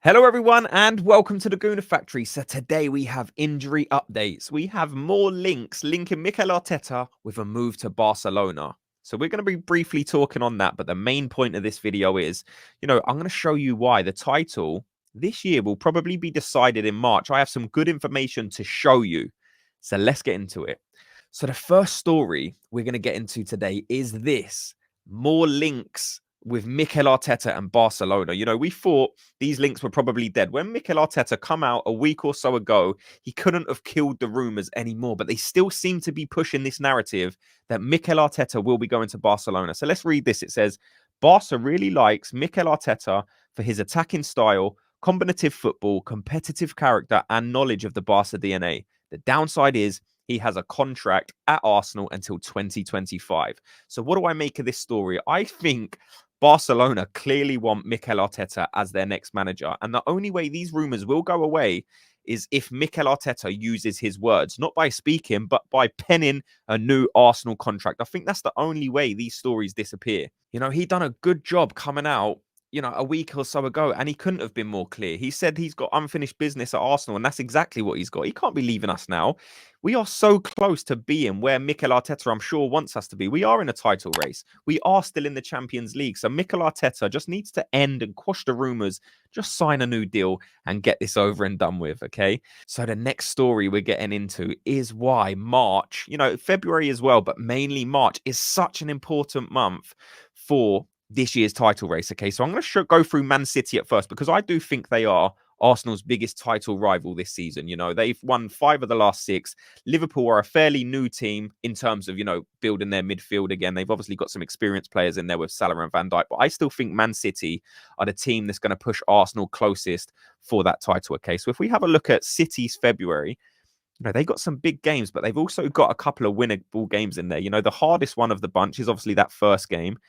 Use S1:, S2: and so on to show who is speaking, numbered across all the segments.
S1: Hello, everyone, and welcome to the Gooner Factory. So today we have injury updates. We have more links linking Mikel Arteta with a move to Barcelona. So we're going to be briefly talking on that, but the main point of this video is, I'm going to show you why the title this year will probably be decided in March. I have some good information to show you. So let's get into it. So the first story we're going to get into today is this: more links with Mikel Arteta and Barcelona. We thought these links were probably dead. When Mikel Arteta come out a week or so ago, he couldn't have killed the rumours anymore, but they still seem to be pushing this narrative that Mikel Arteta will be going to Barcelona. So let's read this. It says, Barca really likes Mikel Arteta for his attacking style, combinative football, competitive character, and knowledge of the Barca DNA. The downside is he has a contract at Arsenal until 2025. So what do I make of this story? I think Barcelona clearly want Mikel Arteta as their next manager. And the only way these rumours will go away is if Mikel Arteta uses his words, not by speaking, but by penning a new Arsenal contract. I think that's the only way these stories disappear. He done a good job coming out a week or so ago, and he couldn't have been more clear. He said he's got unfinished business at Arsenal, and that's exactly what he's got. He can't be leaving us now. We are so close to being where Mikel Arteta, I'm sure, wants us to be. We are in a title race. We are still in the Champions League. So Mikel Arteta just needs to end and quash the rumours, just sign a new deal and get this over and done with, okay? So the next story we're getting into is why March, February as well, but mainly March is such an important month for this year's title race. Okay, so I'm going to go through Man City at first, because I do think they are Arsenal's biggest title rival this season. They've won 5 of the last 6. Liverpool are a fairly new team in terms of, building their midfield again. They've obviously got some experienced players in there with Salah and Van Dijk, but I still think Man City are the team that's going to push Arsenal closest for that title. Okay, so if we have a look at City's February, they got some big games, but they've also got a couple of winnable games in there. The hardest one of the bunch is obviously that first game.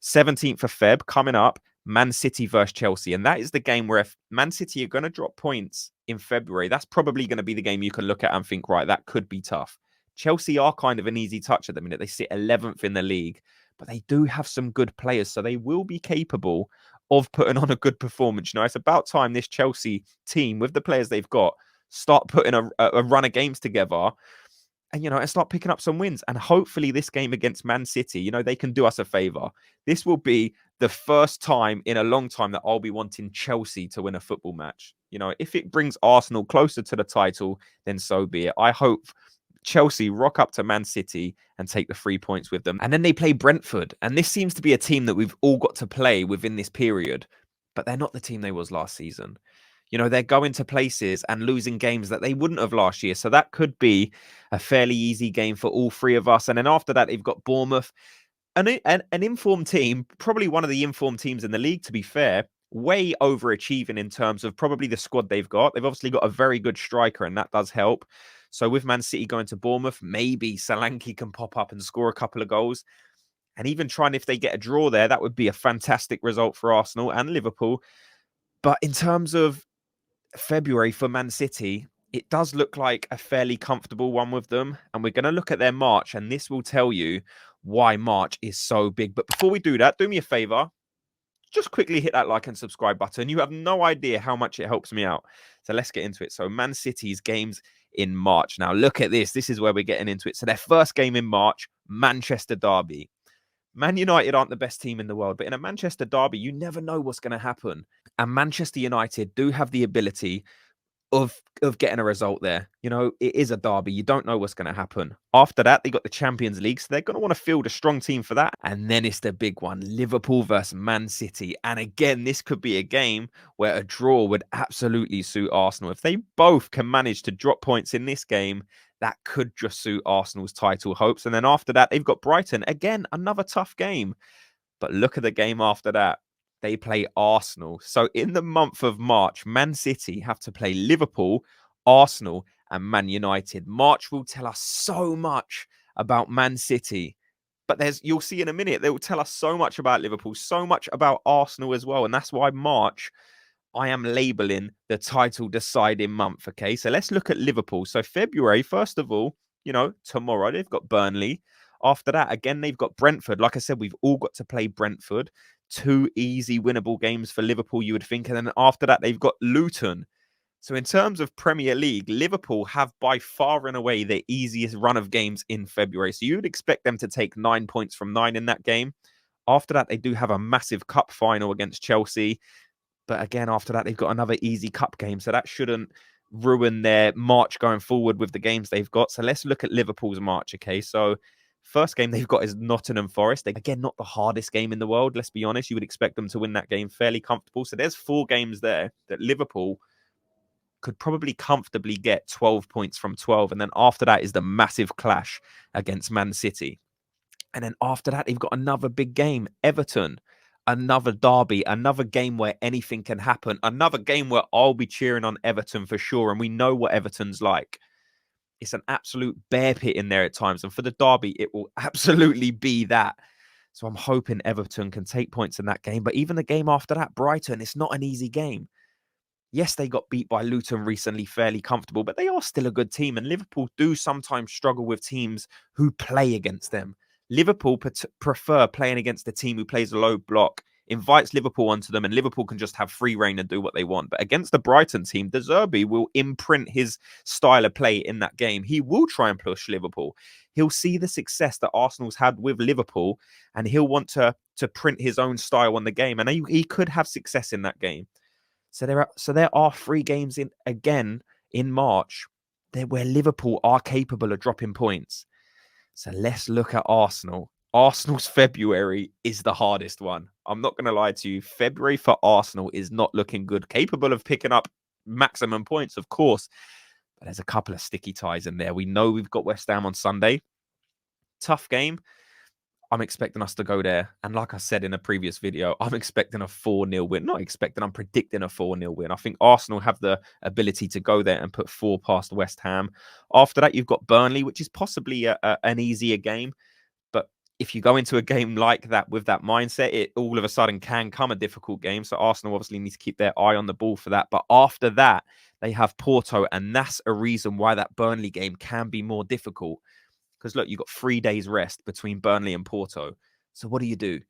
S1: 17th of Feb coming up, Man City versus Chelsea. And that is the game where if Man City are going to drop points in February, that's probably going to be the game you can look at and think, right, that could be tough. Chelsea are kind of an easy touch at the minute. They sit 11th in the league, but they do have some good players, so they will be capable of putting on a good performance. It's about time this Chelsea team, with the players they've got, start putting a run of games together and start picking up some wins. And hopefully this game against Man City, they can do us a favor. This will be the first time in a long time that I'll be wanting Chelsea to win a football match. If it brings Arsenal closer to the title, then so be it. I hope Chelsea rock up to Man City and take the 3 points with them. And then they play Brentford. And this seems to be a team that we've all got to play within this period, but they're not the team they was last season. They're going to places and losing games that they wouldn't have last year. So that could be a fairly easy game for all 3 of us. And then after that, they've got Bournemouth, an informed team, probably one of the informed teams in the league, to be fair, way overachieving in terms of probably the squad they've got. They've obviously got a very good striker, and that does help. So with Man City going to Bournemouth, maybe Solanke can pop up and score a couple of goals. And even if they get a draw there, that would be a fantastic result for Arsenal and Liverpool. But in terms of February for Man City, it does look like a fairly comfortable one with them. And we're going to look at their March, and this will tell you why March is so big. But before we do that, do me a favor. Just quickly hit that like and subscribe button. You have no idea how much it helps me out. So let's get into it. So Man City's games in March. Now look at this. This is where we're getting into it. So their first game in March, Manchester Derby. Man United aren't the best team in the world, but in a Manchester derby, you never know what's going to happen. And Manchester United do have the ability of getting a result there. It is a derby. You don't know what's going to happen. After that, they got the Champions League, so they're going to want to field a strong team for that. And then it's the big one, Liverpool versus Man City. And again, this could be a game where a draw would absolutely suit Arsenal. If they both can manage to drop points in this game, that could just suit Arsenal's title hopes. And then after that, they've got Brighton. Again, another tough game. But look at the game after that. They play Arsenal. So in the month of March, Man City have to play Liverpool, Arsenal, and Man United. March will tell us so much about Man City. But you'll see in a minute, they will tell us so much about Liverpool, so much about Arsenal as well. And that's why March, I am labeling the title deciding month. Okay, so let's look at Liverpool. So February, first of all, tomorrow they've got Burnley. After that, again, they've got Brentford. Like I said, we've all got to play Brentford. 2 easy winnable games for Liverpool, you would think. And then after that, they've got Luton. So in terms of Premier League, Liverpool have by far and away the easiest run of games in February. So you would expect them to take 9 points from 9 in that game. After that, they do have a massive cup final against Chelsea. But again, after that, they've got another easy cup game. So that shouldn't ruin their march going forward with the games they've got. So let's look at Liverpool's march, okay? So first game they've got is Nottingham Forest. Again, not the hardest game in the world, let's be honest. You would expect them to win that game fairly comfortable. So there's 4 games there that Liverpool could probably comfortably get 12 points from 12. And then after that is the massive clash against Man City. And then after that, they've got another big game, Everton, another derby, another game where anything can happen, another game where I'll be cheering on Everton for sure. And we know what Everton's like. It's an absolute bear pit in there at times. And for the derby, it will absolutely be that. So I'm hoping Everton can take points in that game. But even the game after that, Brighton, it's not an easy game. Yes, they got beat by Luton recently, fairly comfortable, but they are still a good team. And Liverpool do sometimes struggle with teams who play against them. Liverpool prefer playing against a team who plays a low block, invites Liverpool onto them, and Liverpool can just have free reign and do what they want. But against the Brighton team, De Zerbi will imprint his style of play in that game. He will try and push Liverpool. He'll see the success that Arsenal's had with Liverpool, and he'll want to print his own style on the game. And he could have success in that game. So there are 3 games in March where Liverpool are capable of dropping points. So let's look at Arsenal. Arsenal's February is the hardest one. I'm not going to lie to you. February for Arsenal is not looking good. Capable of picking up maximum points, of course. But there's a couple of sticky ties in there. We know we've got West Ham on Sunday. Tough game. I'm expecting us to go there. And like I said in a previous video, I'm expecting a 4-0 win. Not expecting, I'm predicting a 4-0 win. I think Arsenal have the ability to go there and put 4 past West Ham. After that, you've got Burnley, which is possibly an easier game. But if you go into a game like that with that mindset, it all of a sudden can come a difficult game. So Arsenal obviously need to keep their eye on the ball for that. But after that, they have Porto. And that's a reason why that Burnley game can be more difficult. Because look, you've got 3 days rest between Burnley and Porto. So what do?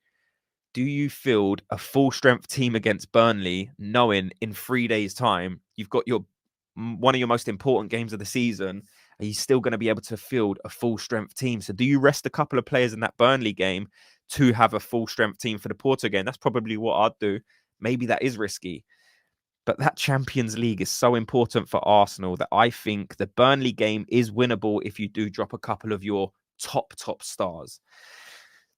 S1: Do you field a full strength team against Burnley, knowing in 3 days' time you've got one of your most important games of the season? Are you still going to be able to field a full strength team? So do you rest a couple of players in that Burnley game to have a full strength team for the Porto game? That's probably what I'd do. Maybe that is risky. But that Champions League is so important for Arsenal that I think the Burnley game is winnable if you do drop a couple of your top stars.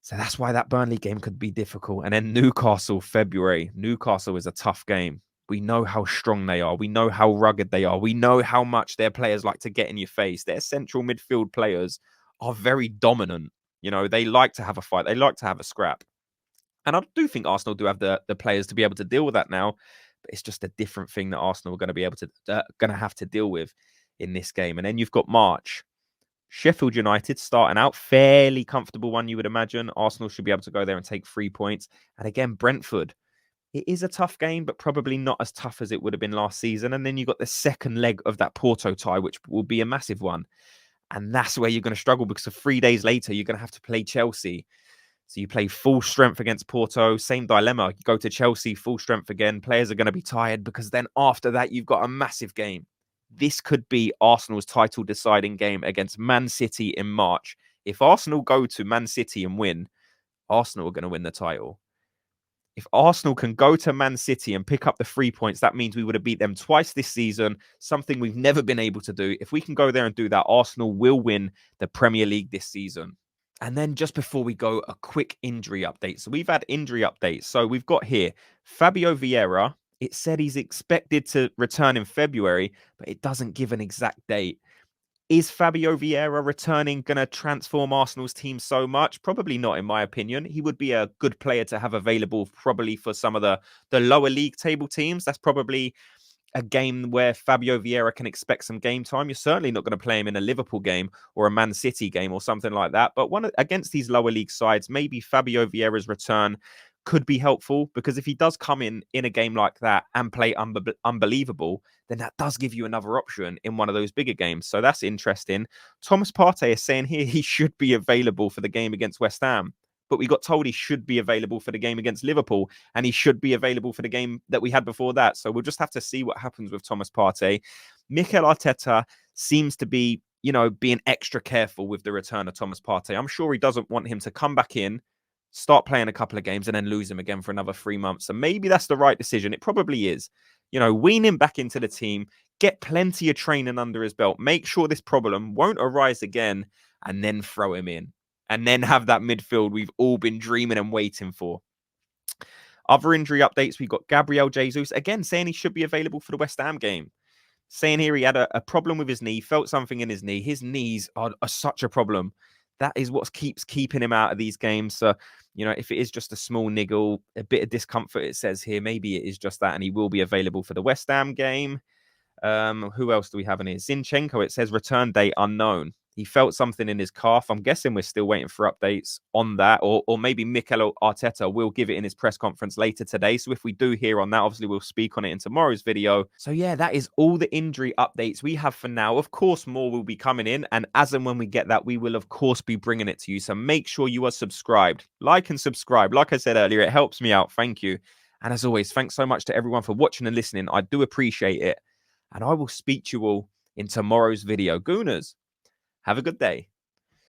S1: So that's why that Burnley game could be difficult. And then Newcastle, February. Newcastle is a tough game. We know how strong they are. We know how rugged they are. We know how much their players like to get in your face. Their central midfield players are very dominant. You know, they like to have a fight. They like to have a scrap. And I do think Arsenal do have the players to be able to deal with that now. But it's just a different thing that Arsenal are going to be able to going to have to deal with in this game. And then you've got March. Sheffield United starting out fairly comfortable one, you would imagine. Arsenal should be able to go there and take 3 points. And again, Brentford. It is a tough game, but probably not as tough as it would have been last season. And then you've got the second leg of that Porto tie, which will be a massive one. And that's where you're going to struggle because 3 days later, you're going to have to play Chelsea. So you play full strength against Porto, same dilemma. You go to Chelsea, full strength again. Players are going to be tired because then after that, you've got a massive game. This could be Arsenal's title deciding game against Man City in March. If Arsenal go to Man City and win, Arsenal are going to win the title. If Arsenal can go to Man City and pick up the 3 points, that means we would have beat them twice this season, something we've never been able to do. If we can go there and do that, Arsenal will win the Premier League this season. And then just before we go, a quick injury update. So we've had injury updates. So we've got here Fabio Vieira. It said he's expected to return in February, but it doesn't give an exact date. Is Fabio Vieira returning going to transform Arsenal's team so much? Probably not, in my opinion. He would be a good player to have available probably for some of the lower league table teams. That's probably a game where Fabio Vieira can expect some game time. You're certainly not going to play him in a Liverpool game or a Man City game or something like that. But against these lower league sides, maybe Fabio Vieira's return could be helpful because if he does come in a game like that and play unbelievable, then that does give you another option in one of those bigger games. So that's interesting. Thomas Partey is saying here he should be available for the game against West Ham. but we got told he should be available for the game against Liverpool, and he should be available for the game that we had before that. So we'll just have to see what happens with Thomas Partey. Mikel Arteta seems to be, being extra careful with the return of Thomas Partey. I'm sure he doesn't want him to come back in, start playing a couple of games, and then lose him again for another 3 months. So maybe that's the right decision. It probably is. Wean him back into the team, get plenty of training under his belt, make sure this problem won't arise again, and then throw him in. And then have that midfield we've all been dreaming and waiting for. Other injury updates, we've got Gabriel Jesus, again, saying he should be available for the West Ham game. Saying here he had a problem with his knee, felt something in his knee. His knees are such a problem. That is what keeps keeping him out of these games. So, if it is just a small niggle, a bit of discomfort, it says here, maybe it is just that, and he will be available for the West Ham game. Who else do we have in here? Zinchenko, it says return date unknown. He felt something in his calf. I'm guessing we're still waiting for updates on that, or maybe Mikel Arteta will give it in his press conference later today. So if we do hear on that, obviously we'll speak on it in tomorrow's video. So yeah, that is all the injury updates we have for now. Of course, more will be coming in, and as and when we get that, we will of course be bringing it to you. So make sure you are subscribed, like and subscribe. Like I said earlier, it helps me out. Thank you. And as always, thanks so much to everyone for watching and listening. I do appreciate it. And I will speak to you all in tomorrow's video. Gooners, have a good day.